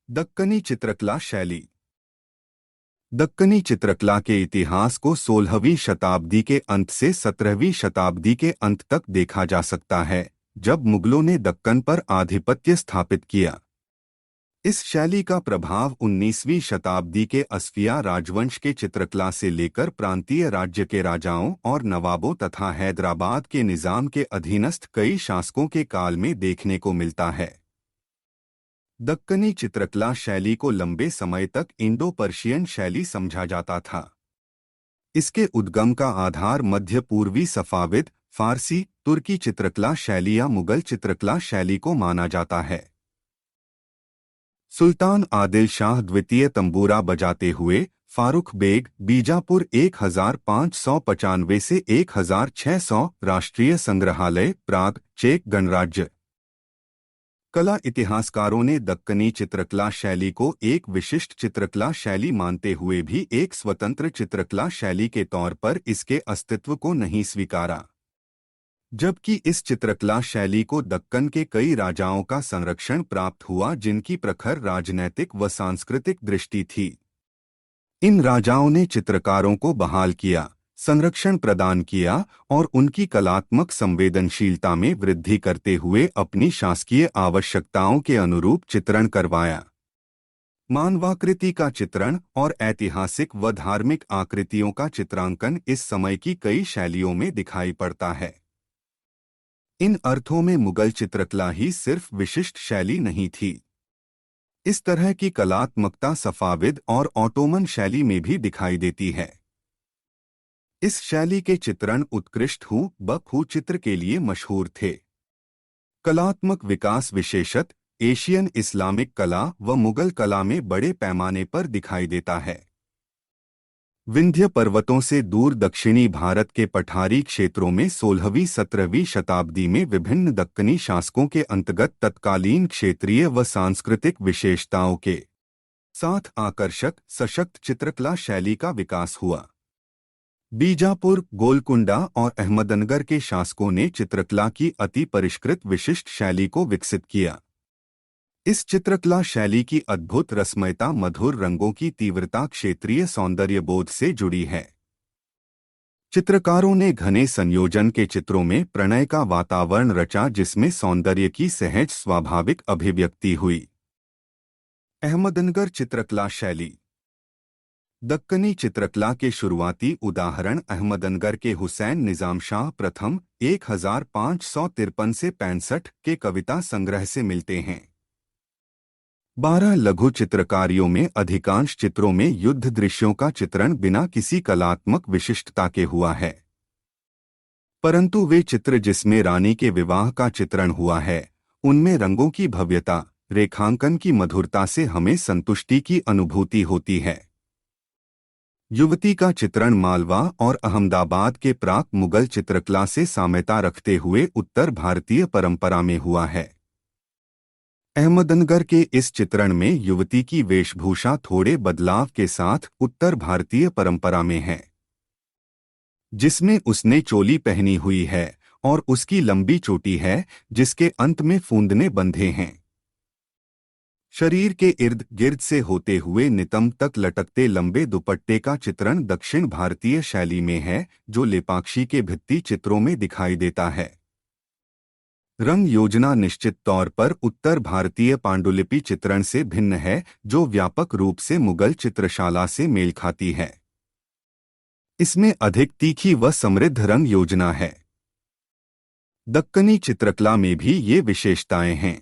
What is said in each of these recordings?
दक्कनी चित्रकला शैली। दक्कनी चित्रकला के इतिहास को 16वीं शताब्दी के अंत से 17वीं शताब्दी के अंत तक देखा जा सकता है, जब मुगलों ने दक्कन पर आधिपत्य स्थापित किया। इस शैली का प्रभाव 19वीं शताब्दी के असफिया राजवंश के चित्रकला से लेकर प्रांतीय राज्य के राजाओं और नवाबों तथा हैदराबाद के निजाम के अधीनस्थ कई शासकों के काल में देखने को मिलता है। दक्कनी चित्रकला शैली को लंबे समय तक इंडो पर्शियन शैली समझा जाता था। इसके उद्गम का आधार मध्य पूर्वी सफाविद, फारसी, तुर्की चित्रकला शैली या मुगल चित्रकला शैली को माना जाता है। सुल्तान आदिल शाह द्वितीय तंबूरा बजाते हुए फारूक बेग, बीजापुर 1595 से 1600, राष्ट्रीय संग्रहालय, प्राग, चेक गणराज्य। कला इतिहासकारों ने दक्कनी चित्रकला शैली को एक विशिष्ट चित्रकला शैली मानते हुए भी एक स्वतंत्र चित्रकला शैली के तौर पर इसके अस्तित्व को नहीं स्वीकारा, जबकि इस चित्रकला शैली को दक्कन के कई राजाओं का संरक्षण प्राप्त हुआ जिनकी प्रखर राजनैतिक व सांस्कृतिक दृष्टि थी। इन राजाओं ने चित्रकारों को बहाल किया, संरक्षण प्रदान किया और उनकी कलात्मक संवेदनशीलता में वृद्धि करते हुए अपनी शासकीय आवश्यकताओं के अनुरूप चित्रण करवाया। मानवाकृति का चित्रण और ऐतिहासिक व धार्मिक आकृतियों का चित्रांकन इस समय की कई शैलियों में दिखाई पड़ता है। इन अर्थों में मुगल चित्रकला ही सिर्फ विशिष्ट शैली नहीं थी। इस तरह की कलात्मकता सफाविद और ऑटोमन शैली में भी दिखाई देती है। इस शैली के चित्रण उत्कृष्ट हू चित्र के लिए मशहूर थे। कलात्मक विकास विशेषत एशियन इस्लामिक कला व मुगल कला में बड़े पैमाने पर दिखाई देता है। विंध्य पर्वतों से दूर दक्षिणी भारत के पठारी क्षेत्रों में 16वीं-17वीं शताब्दी में विभिन्न दक्कनी शासकों के अंतर्गत तत्कालीन क्षेत्रीय व सांस्कृतिक विशेषताओं के साथ आकर्षक सशक्त चित्रकला शैली का विकास हुआ। बीजापुर, गोलकुंडा और अहमदनगर के शासकों ने चित्रकला की अति परिष्कृत विशिष्ट शैली को विकसित किया। इस चित्रकला शैली की अद्भुत रसमयता, मधुर रंगों की तीव्रता क्षेत्रीय सौंदर्य बोध से जुड़ी है। चित्रकारों ने घने संयोजन के चित्रों में प्रणय का वातावरण रचा जिसमें सौंदर्य की सहज स्वाभाविक अभिव्यक्ति हुई। अहमदनगर चित्रकला शैली। दक्कनी चित्रकला के शुरुआती उदाहरण अहमदनगर के हुसैन निजाम शाह प्रथम 1553 से 65 के कविता संग्रह से मिलते हैं। 12 लघु चित्रकारियों में अधिकांश चित्रों में युद्ध दृश्यों का चित्रण बिना किसी कलात्मक विशिष्टता के हुआ है, परंतु वे चित्र जिसमें रानी के विवाह का चित्रण हुआ है, उनमें रंगों की भव्यता, रेखांकन की मधुरता से हमें संतुष्टि की अनुभूति होती है। युवती का चित्रण मालवा और अहमदाबाद के प्राक मुगल चित्रकला से साम्यता रखते हुए उत्तर भारतीय परंपरा में हुआ है। अहमदनगर के इस चित्रण में युवती की वेशभूषा थोड़े बदलाव के साथ उत्तर भारतीय परंपरा में है, जिसमें उसने चोली पहनी हुई है और उसकी लंबी चोटी है जिसके अंत में फूंदने बंधे हैं। शरीर के इर्द गिर्द से होते हुए नितंब तक लटकते लंबे दुपट्टे का चित्रण दक्षिण भारतीय शैली में है, जो लेपाक्षी के भित्ति चित्रों में दिखाई देता है। रंग योजना निश्चित तौर पर उत्तर भारतीय पांडुलिपि चित्रण से भिन्न है, जो व्यापक रूप से मुगल चित्रशाला से मेल खाती है। इसमें अधिक तीखी व समृद्ध रंग योजना है। दक्कनी चित्रकला में भी ये विशेषताएं हैं।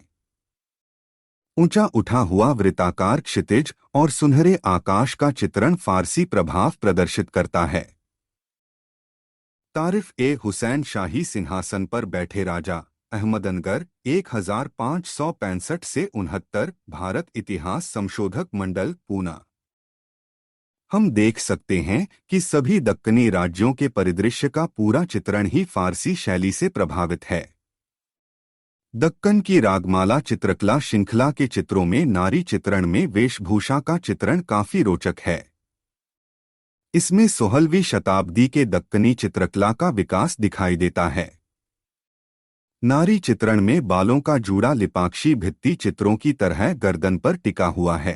ऊंचा उठा हुआ वृत्ताकार क्षितिज और सुनहरे आकाश का चित्रण फारसी प्रभाव प्रदर्शित करता है। तारिफ ए हुसैन शाही सिंहासन पर बैठे राजा, अहमदनगर 1565 से 69, भारत इतिहास संशोधक मंडल, पूना। हम देख सकते हैं कि सभी दक्कनी राज्यों के परिदृश्य का पूरा चित्रण ही फारसी शैली से प्रभावित है। दक्कन की रागमाला चित्रकला श्रृंखला के चित्रों में नारी चित्रण में वेशभूषा का चित्रण काफी रोचक है। इसमें 16वीं शताब्दी के दक्कनी चित्रकला का विकास दिखाई देता है। नारी चित्रण में बालों का जूड़ा लिपाक्षी भित्ति चित्रों की तरह गर्दन पर टिका हुआ है।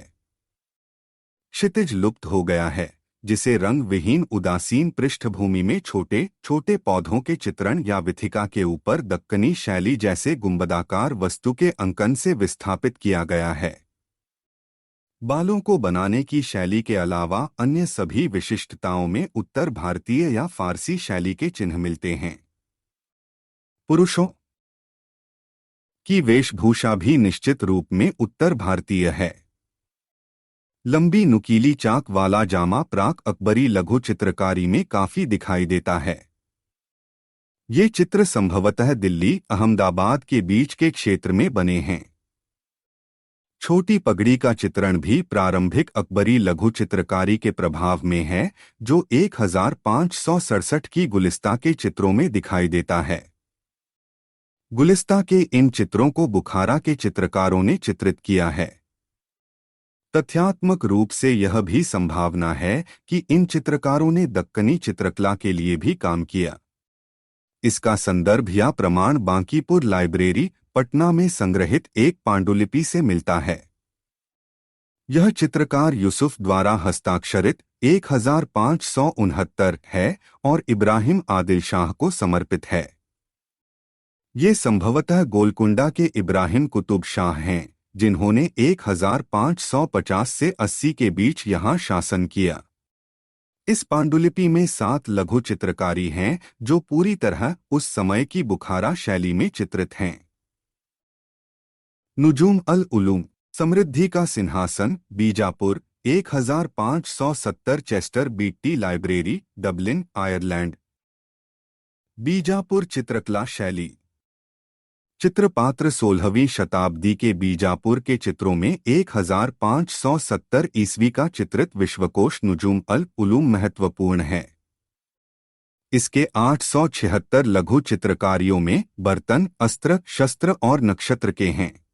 क्षितिज लुप्त हो गया है, जिसे रंग विहीन उदासीन पृष्ठभूमि में छोटे छोटे पौधों के चित्रण या विथिका के ऊपर दक्कनी शैली जैसे गुंबदाकार वस्तु के अंकन से विस्थापित किया गया है। बालों को बनाने की शैली के अलावा अन्य सभी विशिष्टताओं में उत्तर भारतीय या फारसी शैली के चिन्ह मिलते हैं। पुरुषों की वेशभूषा भी निश्चित रूप में उत्तर भारतीय है। लंबी नुकीली चाक वाला जामा प्राक अकबरी लघु चित्रकारी में काफी दिखाई देता है। ये चित्र संभवतः दिल्ली अहमदाबाद के बीच के क्षेत्र में बने हैं। छोटी पगड़ी का चित्रण भी प्रारंभिक अकबरी लघु चित्रकारी के प्रभाव में है, जो 1567 की गुलिस्ता के चित्रों में दिखाई देता है। गुलिस्ता के इन चित्रों को बुखारा के चित्रकारों ने चित्रित किया है। तथ्यात्मक रूप से यह भी संभावना है कि इन चित्रकारों ने दक्कनी चित्रकला के लिए भी काम किया। इसका संदर्भ या प्रमाण बांकीपुर लाइब्रेरी, पटना में संग्रहित एक पांडुलिपि से मिलता है। यह चित्रकार यूसुफ द्वारा हस्ताक्षरित 1569 है और इब्राहिम आदिल शाह को समर्पित है। ये संभवतः गोलकुंडा के इब्राहिम कुतुब शाह हैं, जिन्होंने 1550 से 80 के बीच यहाँ शासन किया। इस पांडुलिपि में 7 लघु चित्रकारी हैं, जो पूरी तरह उस समय की बुखारा शैली में चित्रित हैं। नुजूम अल उलूम, समृद्धि का सिंहासन, Bijapur, 1570 Chester BT library, Dublin, Ireland. Bijapur चित्रकला शैली। चित्रपात्र 16वीं शताब्दी के बीजापुर के चित्रों में 1570 ईस्वी का चित्रित विश्वकोश नुजूम अल उलूम महत्वपूर्ण है। इसके 876 लघु चित्रकारियों में बर्तन, अस्त्र, शस्त्र और नक्षत्र के हैं।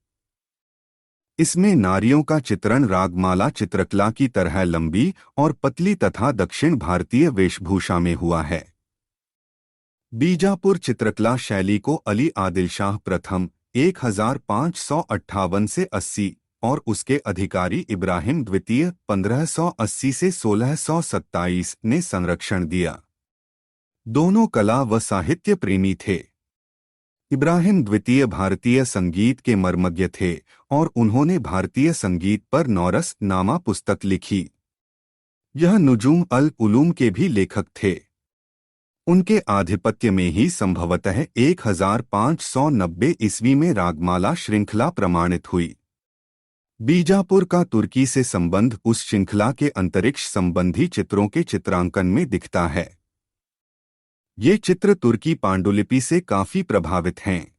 इसमें नारियों का चित्रण रागमाला चित्रकला की तरह लंबी और पतली तथा दक्षिण भारतीय वेशभूषा में हुआ है। बीजापुर चित्रकला शैली को अली आदिल शाह प्रथम 1558 से 80 और उसके अधिकारी इब्राहिम द्वितीय 1580 से 1627 ने संरक्षण दिया। दोनों कला व साहित्य प्रेमी थे। इब्राहिम द्वितीय भारतीय संगीत के मर्मज्ञ थे और उन्होंने भारतीय संगीत पर नौरस नामा पुस्तक लिखी। यह नुजूम अल उलूम के भी लेखक थे। उनके आधिपत्य में ही संभवतः 1590 ईस्वी में रागमाला श्रृंखला प्रमाणित हुई। बीजापुर का तुर्की से संबंध उस श्रृंखला के अंतरिक्ष संबंधी चित्रों के चित्रांकन में दिखता है। ये चित्र तुर्की पांडुलिपि से काफी प्रभावित हैं।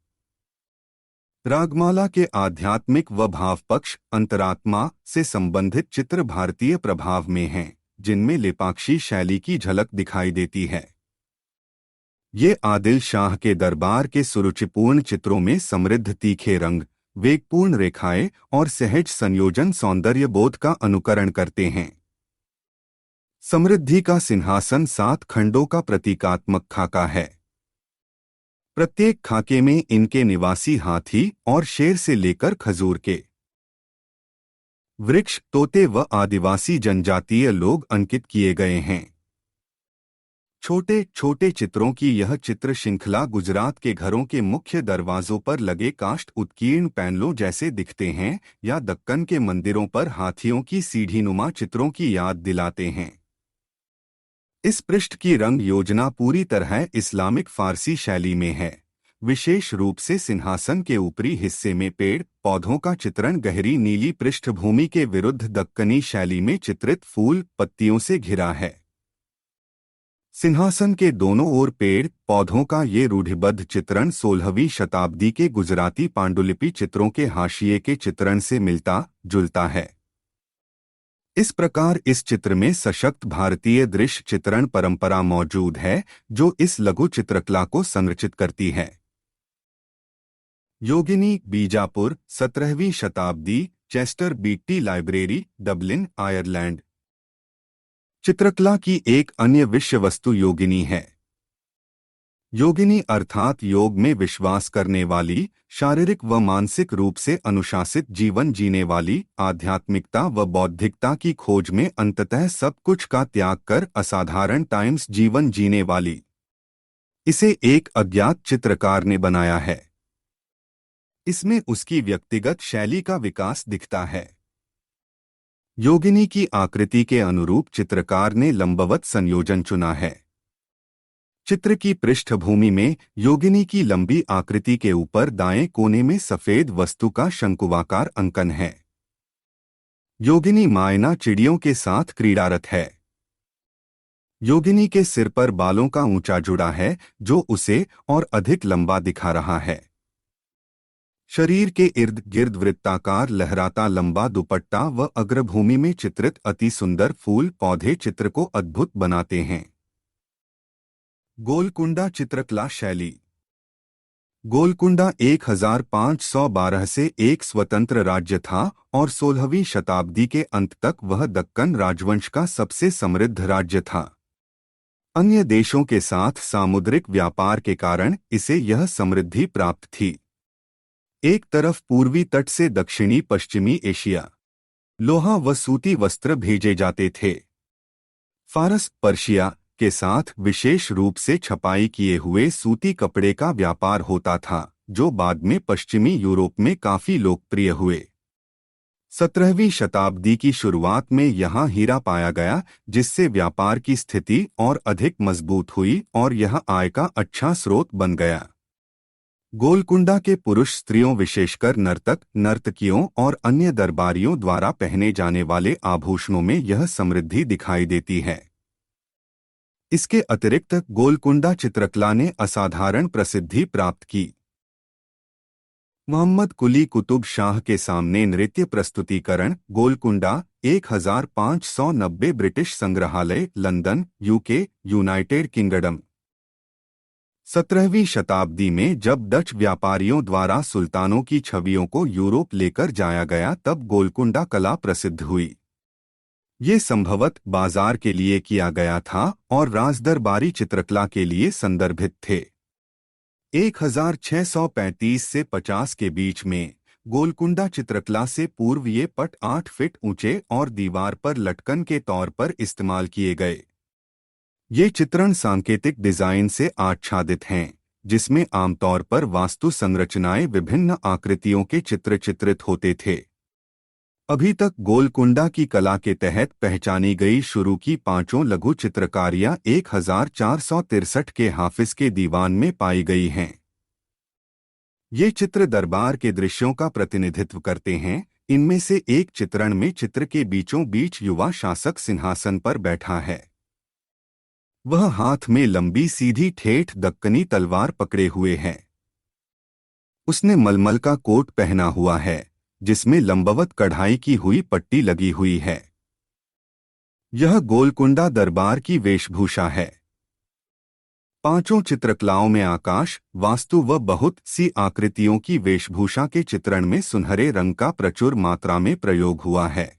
रागमाला के आध्यात्मिक व भावपक्ष अंतरात्मा से संबंधित चित्र भारतीय प्रभाव में हैं, जिनमें लेपाक्षी शैली की झलक दिखाई देती है। ये आदिल शाह के दरबार के सुरुचिपूर्ण चित्रों में समृद्ध तीखे रंग, वेगपूर्ण रेखाएं और सहज संयोजन सौंदर्य बोध का अनुकरण करते हैं। समृद्धि का सिंहासन 7 खंडों का प्रतीकात्मक खाका है। प्रत्येक खाके में इनके निवासी हाथी और शेर से लेकर खजूर के वृक्ष, तोते व आदिवासी जनजातीय लोग अंकित किए गए हैं। छोटे छोटे चित्रों की यह चित्र श्रृंखला गुजरात के घरों के मुख्य दरवाजों पर लगे काष्ठ उत्कीर्ण पैनलों जैसे दिखते हैं या दक्कन के मंदिरों पर हाथियों की सीढ़ीनुमा चित्रों की याद दिलाते हैं। इस पृष्ठ की रंग योजना पूरी तरह इस्लामिक फारसी शैली में है। विशेष रूप से सिंहासन के ऊपरी हिस्से में पेड़ पौधों का चित्रण गहरी नीली पृष्ठभूमि के विरुद्ध दक्कनी शैली में चित्रित फूल पत्तियों से घिरा है। सिंहासन के दोनों ओर पेड़ पौधों का ये रूढ़िबद्ध चित्रण 16वीं शताब्दी के गुजराती पांडुलिपि चित्रों के हाशिए के चित्रण से मिलता जुलता है। इस प्रकार इस चित्र में सशक्त भारतीय दृश्य चित्रण परंपरा मौजूद है, जो इस लघु चित्रकला को संरचित करती है। योगिनी, बीजापुर, 17वीं शताब्दी, Chester BT library, Dublin, Ireland. चित्रकला की एक अन्य विषय वस्तु योगिनी है। योगिनी अर्थात योग में विश्वास करने वाली, शारीरिक व मानसिक रूप से अनुशासित जीवन जीने वाली, आध्यात्मिकता व बौद्धिकता की खोज में अंततः सब कुछ का त्याग कर असाधारण टाइम्स जीवन जीने वाली। इसे एक अज्ञात चित्रकार ने बनाया है। इसमें उसकी व्यक्तिगत शैली का विकास दिखता है। योगिनी की आकृति के अनुरूप चित्रकार ने लंबवत संयोजन चुना है। चित्र की पृष्ठभूमि में योगिनी की लंबी आकृति के ऊपर दाएं कोने में सफेद वस्तु का शंकुवाकार अंकन है। योगिनी मायना चिड़ियों के साथ क्रीड़ारत है। योगिनी के सिर पर बालों का ऊंचा जुड़ा है जो उसे और अधिक लंबा दिखा रहा है। शरीर के इर्द गिर्द वृत्ताकार लहराता लंबा दुपट्टा व अग्रभूमि में चित्रित अति सुंदर फूल पौधे चित्र को अद्भुत बनाते हैं। गोलकुंडा चित्रकला शैली। गोलकुंडा 1512 से एक स्वतंत्र राज्य था और 16वीं शताब्दी के अंत तक वह दक्कन राजवंश का सबसे समृद्ध राज्य था। अन्य देशों के साथ सामुद्रिक व्यापार के कारण इसे यह समृद्धि प्राप्त थी। एक तरफ पूर्वी तट से दक्षिणी पश्चिमी एशिया लोहा व सूती वस्त्र भेजे जाते थे। फारस, पर्शिया के साथ विशेष रूप से छपाई किए हुए सूती कपड़े का व्यापार होता था, जो बाद में पश्चिमी यूरोप में काफी लोकप्रिय हुए। 17वीं शताब्दी की शुरुआत में यहाँ हीरा पाया गया, जिससे व्यापार की स्थिति और अधिक मजबूत हुई और यह आय का अच्छा स्रोत बन गया। गोलकुंडा के पुरुष स्त्रियों विशेषकर नर्तक, नर्तकियों और अन्य दरबारियों द्वारा पहने जाने वाले आभूषणों में यह समृद्धि दिखाई देती है। इसके अतिरिक्त गोलकुंडा चित्रकला ने असाधारण प्रसिद्धि प्राप्त की। मोहम्मद कुली कुतुब शाह के सामने नृत्य प्रस्तुतिकरण गोलकुंडा 1590 ब्रिटिश संग्रहालय, लंदन, यूके, यूनाइटेड किंगडम। 17वीं शताब्दी में जब डच व्यापारियों द्वारा सुल्तानों की छवियों को यूरोप लेकर जाया गया तब गोलकुंडा कला प्रसिद्ध हुई। ये संभवत बाजार के लिए किया गया था और राजदरबारी चित्रकला के लिए संदर्भित थे। 1635 से 50 के बीच में गोलकुंडा चित्रकला से पूर्व ये पट 8 फीट ऊंचे और दीवार पर लटकन के तौर पर इस्तेमाल किए गए। ये चित्रण सांकेतिक डिजाइन से आच्छादित हैं, जिसमें आमतौर पर वास्तु संरचनाएं विभिन्न आकृतियों के चित्र चित्रित होते थे। अभी तक गोलकुंडा की कला के तहत पहचानी गई शुरू की 5 लघु चित्रकारियां 1463 के हाफिज के दीवान में पाई गई हैं। ये चित्र दरबार के दृश्यों का प्रतिनिधित्व करते हैं। इनमें से एक चित्रण में चित्र के बीचों बीच युवा शासक सिंहासन पर बैठा है। वह हाथ में लंबी सीधी ठेठ दक्कनी तलवार पकड़े हुए है। उसने मलमल का कोट पहना हुआ है, जिसमें लंबवत कढ़ाई की हुई पट्टी लगी हुई है। यह गोलकुंडा दरबार की वेशभूषा है। 5 चित्रकलाओं में आकाश, वास्तु व बहुत सी आकृतियों की वेशभूषा के चित्रण में सुनहरे रंग का प्रचुर मात्रा में प्रयोग हुआ है।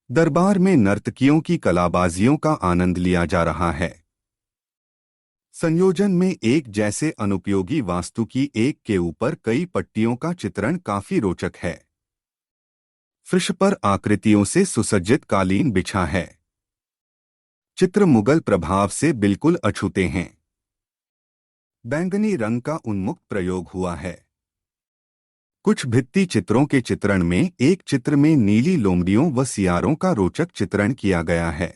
दरबार में नर्तकियों की कलाबाजियों का आनंद लिया जा रहा है। संयोजन में एक जैसे अनुपयोगी वास्तु की एक के ऊपर कई पट्टियों का चित्रण काफी रोचक है। फर्श पर आकृतियों से सुसज्जित कालीन बिछा है। चित्र मुगल प्रभाव से बिल्कुल अछूते हैं। बैंगनी रंग का उन्मुक्त प्रयोग हुआ है। कुछ भित्ति चित्रों के चित्रण में एक चित्र में नीली लोमड़ियों व सियारों का रोचक चित्रण किया गया है।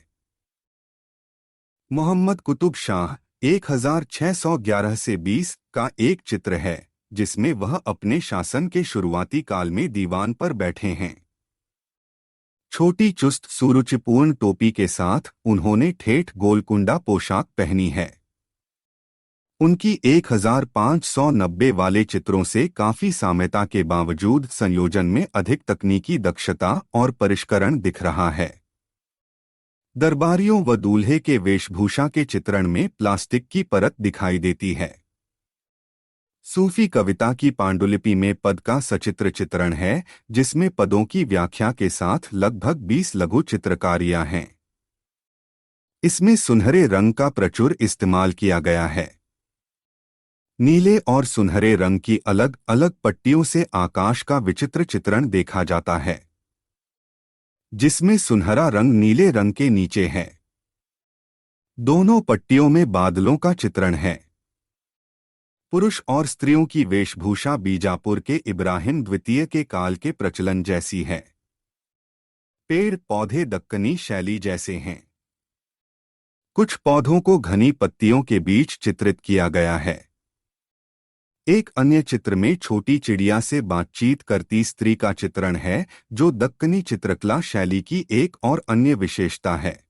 मोहम्मद कुतुब शाह 1611 से 20 का एक चित्र है, जिसमें वह अपने शासन के शुरुआती काल में दीवान पर बैठे हैं। छोटी चुस्त सुरुचिपूर्ण टोपी के साथ उन्होंने ठेठ गोलकुंडा पोशाक पहनी है। उनकी 1590 वाले चित्रों से काफी साम्यता के बावजूद संयोजन में अधिक तकनीकी दक्षता और परिष्करण दिख रहा है। दरबारियों व दूल्हे के वेशभूषा के चित्रण में प्लास्टिक की परत दिखाई देती है। सूफी कविता की पांडुलिपि में पद का सचित्र चित्रण है, जिसमें पदों की व्याख्या के साथ लगभग 20 लघु चित्रकारियां हैं। इसमें सुनहरे रंग का प्रचुर इस्तेमाल किया गया है। नीले और सुनहरे रंग की अलग अलग पट्टियों से आकाश का विचित्र चित्रण देखा जाता है, जिसमें सुनहरा रंग नीले रंग के नीचे है। दोनों पट्टियों में बादलों का चित्रण है। पुरुष और स्त्रियों की वेशभूषा बीजापुर के इब्राहिम द्वितीय के काल के प्रचलन जैसी है। पेड़ पौधे दक्कनी शैली जैसे हैं। कुछ पौधों को घनी पत्तियों के बीच चित्रित किया गया है। एक अन्य चित्र में छोटी चिड़िया से बातचीत करती स्त्री का चित्रण है, जो दक्कनी चित्रकला शैली की एक और अन्य विशेषता है।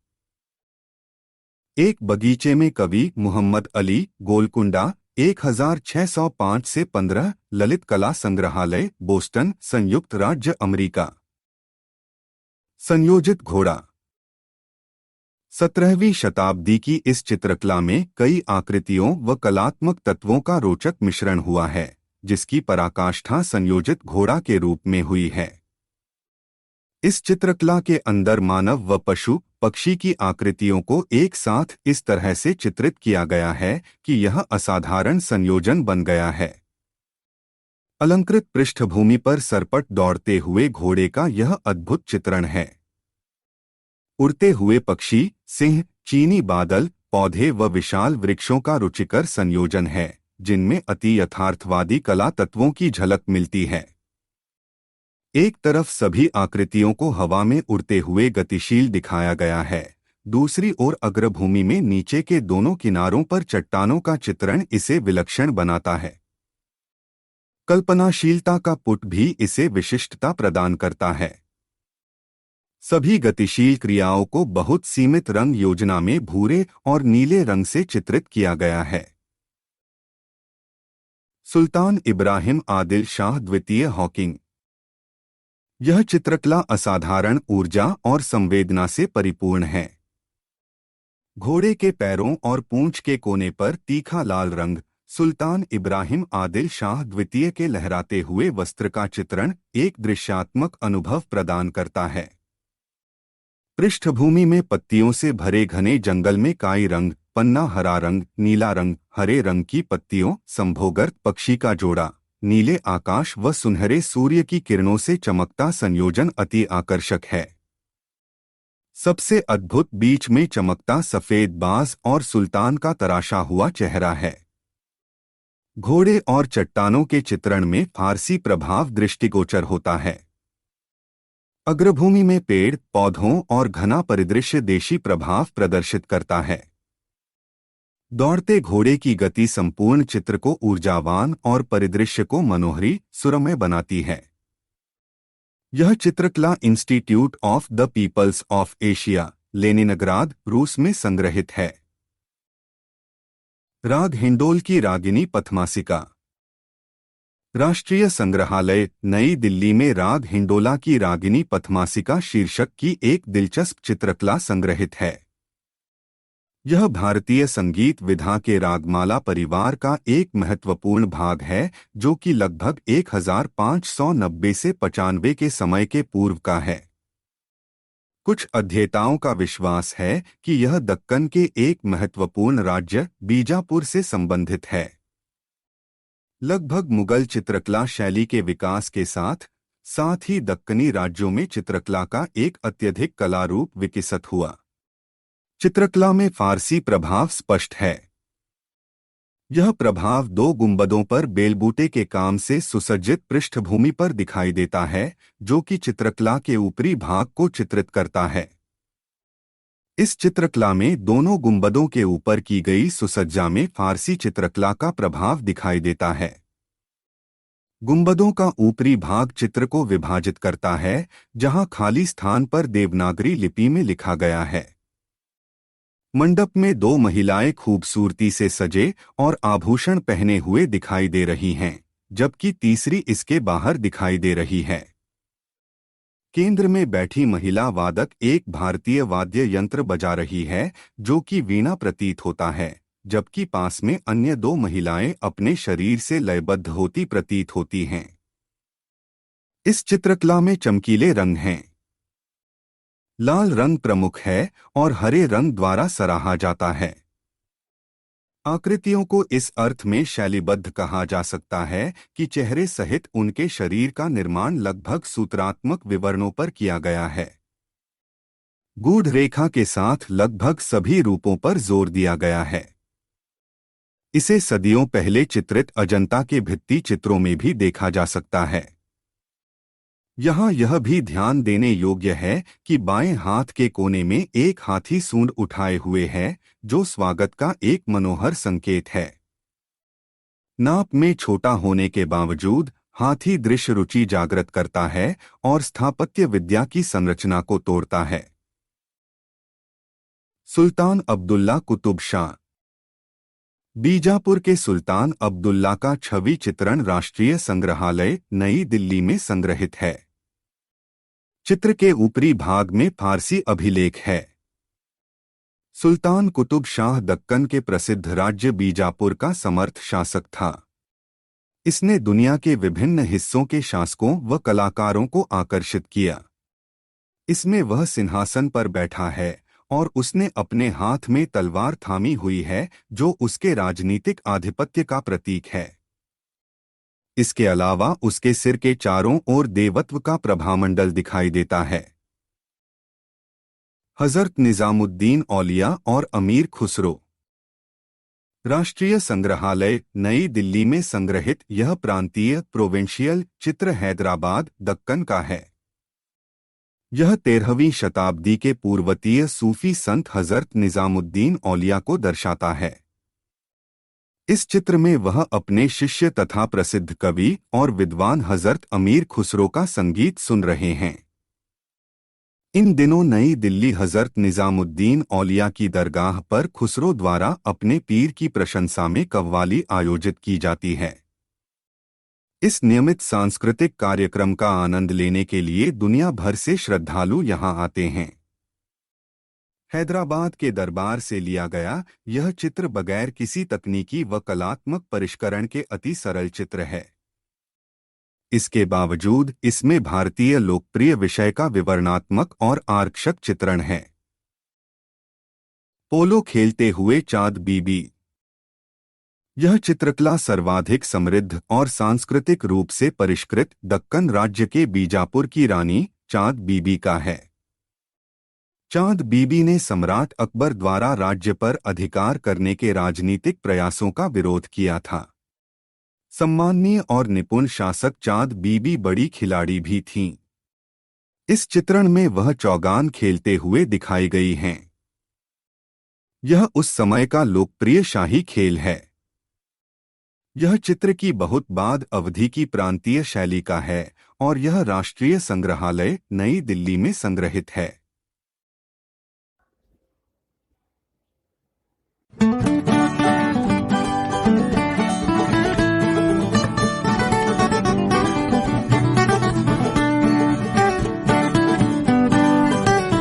एक बगीचे में कवि मुहम्मद अली गोलकुंडा 1605 से 15 ललित कला संग्रहालय, बोस्टन, संयुक्त राज्य अमेरिका। संयोजित घोड़ा। 17वीं शताब्दी की इस चित्रकला में कई आकृतियों व कलात्मक तत्वों का रोचक मिश्रण हुआ है, जिसकी पराकाष्ठा संयोजित घोड़ा के रूप में हुई है। इस चित्रकला के अंदर मानव व पशु पक्षी की आकृतियों को एक साथ इस तरह से चित्रित किया गया है कि यह असाधारण संयोजन बन गया है। अलंकृत पृष्ठभूमि पर सरपट दौड़ते हुए घोड़े का यह अद्भुत चित्रण है। उड़ते हुए पक्षी, सिंह, चीनी बादल, पौधे व विशाल वृक्षों का रुचिकर संयोजन है, जिनमें अति यथार्थवादी कला तत्वों की झलक मिलती है। एक तरफ सभी आकृतियों को हवा में उड़ते हुए गतिशील दिखाया गया है, दूसरी ओर अग्रभूमि में नीचे के दोनों किनारों पर चट्टानों का चित्रण इसे विलक्षण बनाता है। कल्पनाशीलता का पुट भी इसे विशिष्टता प्रदान करता है। सभी गतिशील क्रियाओं को बहुत सीमित रंग योजना में भूरे और नीले रंग से चित्रित किया गया है। सुल्तान इब्राहिम आदिल शाह द्वितीय हॉकिंग। यह चित्रकला असाधारण ऊर्जा और संवेदना से परिपूर्ण है। घोड़े के पैरों और पूंछ के कोने पर तीखा लाल रंग सुल्तान इब्राहिम आदिल शाह द्वितीय के लहराते हुए वस्त्र का चित्रण एक दृश्यात्मक अनुभव प्रदान करता है। पृष्ठभूमि में पत्तियों से भरे घने जंगल में काई रंग, पन्ना हरा रंग, नीला रंग, हरे रंग की पत्तियों, संभोगर्त पक्षी का जोड़ा, नीले आकाश व सुनहरे सूर्य की किरणों से चमकता संयोजन अति आकर्षक है। सबसे अद्भुत बीच में चमकता सफेद बाज और सुल्तान का तराशा हुआ चेहरा है। घोड़े और चट्टानों के चित्रण में फारसी प्रभाव दृष्टिगोचर होता है। अग्रभूमि में पेड़ पौधों और घना परिदृश्य देशी प्रभाव प्रदर्शित करता है। दौड़ते घोड़े की गति संपूर्ण चित्र को ऊर्जावान और परिदृश्य को मनोहरी सुरम्य बनाती है। यह चित्रकला institute of the peoples of Asia, Leningrad, रूस में संग्रहित है। राग हिंडोल की रागिनी पथमासिका। राष्ट्रीय संग्रहालय, नई दिल्ली में राग हिंडोला की रागिनी पथमासिका शीर्षक की एक दिलचस्प चित्रकला संग्रहित है। यह भारतीय संगीत विधा के रागमाला परिवार का एक महत्वपूर्ण भाग है, जो कि लगभग 1590 से 95 के समय के पूर्व का है। कुछ अध्येताओं का विश्वास है कि यह दक्कन के एक महत्वपूर्ण राज्य बीजापुर से संबंधित है। लगभग मुगल चित्रकला शैली के विकास के साथ साथ ही दक्कनी राज्यों में चित्रकला का एक अत्यधिक कला रूप विकसित हुआ। चित्रकला में फारसी प्रभाव स्पष्ट है। यह प्रभाव दो गुंबदों पर बेलबूटे के काम से सुसज्जित पृष्ठभूमि पर दिखाई देता है, जो कि चित्रकला के ऊपरी भाग को चित्रित करता है। इस चित्रकला में दोनों गुंबदों के ऊपर की गई सुसज्जा में फारसी चित्रकला का प्रभाव दिखाई देता है। गुंबदों का ऊपरी भाग चित्र को विभाजित करता है, जहां खाली स्थान पर देवनागरी लिपि में लिखा गया है। मंडप में दो महिलाएं खूबसूरती से सजे और आभूषण पहने हुए दिखाई दे रही हैं, जबकि तीसरी इसके बाहर दिखाई दे रही है। केंद्र में बैठी महिला वादक एक भारतीय वाद्य यंत्र बजा रही है, जो कि वीणा प्रतीत होता है, जबकि पास में अन्य दो महिलाएं अपने शरीर से लयबद्ध होती प्रतीत होती हैं। इस चित्रकला में चमकीले रंग हैं। लाल रंग प्रमुख है और हरे रंग द्वारा सराहा जाता है। आकृतियों को इस अर्थ में शैलीबद्ध कहा जा सकता है कि चेहरे सहित उनके शरीर का निर्माण लगभग सूत्रात्मक विवरणों पर किया गया है। गूढ़ रेखा के साथ लगभग सभी रूपों पर जोर दिया गया है। इसे सदियों पहले चित्रित अजंता के भित्ति चित्रों में भी देखा जा सकता है। यहाँ यह भी ध्यान देने योग्य है कि बाएं हाथ के कोने में एक हाथी सूंड उठाए हुए है, जो स्वागत का एक मनोहर संकेत है। नाप में छोटा होने के बावजूद हाथी दृश्य रुचि जागृत करता है और स्थापत्य विद्या की संरचना को तोड़ता है। सुल्तान अब्दुल्ला कुतुब शाह। बीजापुर के सुल्तान अब्दुल्ला का छवि चित्रण राष्ट्रीय संग्रहालय नई दिल्ली में संग्रहित है। चित्र के ऊपरी भाग में फारसी अभिलेख है। सुल्तान कुतुब शाह दक्कन के प्रसिद्ध राज्य बीजापुर का समर्थ शासक था। इसने दुनिया के विभिन्न हिस्सों के शासकों व कलाकारों को आकर्षित किया। इसमें वह सिंहासन पर बैठा है और उसने अपने हाथ में तलवार थामी हुई है, जो उसके राजनीतिक आधिपत्य का प्रतीक है। इसके अलावा उसके सिर के चारों ओर देवत्व का प्रभामंडल दिखाई देता है। हजरत निजामुद्दीन औलिया और अमीर खुसरो। राष्ट्रीय संग्रहालय नई दिल्ली में संग्रहित यह प्रांतीय प्रोविंशियल चित्र हैदराबाद दक्कन का है। यह 13वीं शताब्दी के पूर्वतीय सूफी संत हजरत निजामुद्दीन औलिया को दर्शाता है। इस चित्र में वह अपने शिष्य तथा प्रसिद्ध कवि और विद्वान हजरत अमीर खुसरो का संगीत सुन रहे हैं। इन दिनों नई दिल्ली हजरत निजामुद्दीन औलिया की दरगाह पर खुसरो द्वारा अपने पीर की प्रशंसा में कव्वाली आयोजित की जाती है। इस नियमित सांस्कृतिक कार्यक्रम का आनंद लेने के लिए दुनिया भर से श्रद्धालु यहां आते हैं। हैदराबाद के दरबार से लिया गया यह चित्र बगैर किसी तकनीकी व कलात्मक परिष्करण के अति सरल चित्र है। इसके बावजूद इसमें भारतीय लोकप्रिय विषय का विवरणात्मक और आकर्षक चित्रण है। पोलो खेलते हुए चाँद बीबी। यह चित्रकला सर्वाधिक समृद्ध और सांस्कृतिक रूप से परिष्कृत दक्कन राज्य के बीजापुर की रानी चाँद बीबी का है। चाँद बीबी ने सम्राट अकबर द्वारा राज्य पर अधिकार करने के राजनीतिक प्रयासों का विरोध किया था। सम्माननीय और निपुण शासक चाँद बीबी बड़ी खिलाड़ी भी थीं। इस चित्रण में वह चौगान खेलते हुए दिखाई गई हैं। यह उस समय का लोकप्रिय शाही खेल है। यह चित्र की बहुत बाद अवधि की प्रांतीय शैली का है और यह राष्ट्रीय संग्रहालय नई दिल्ली में संग्रहित है।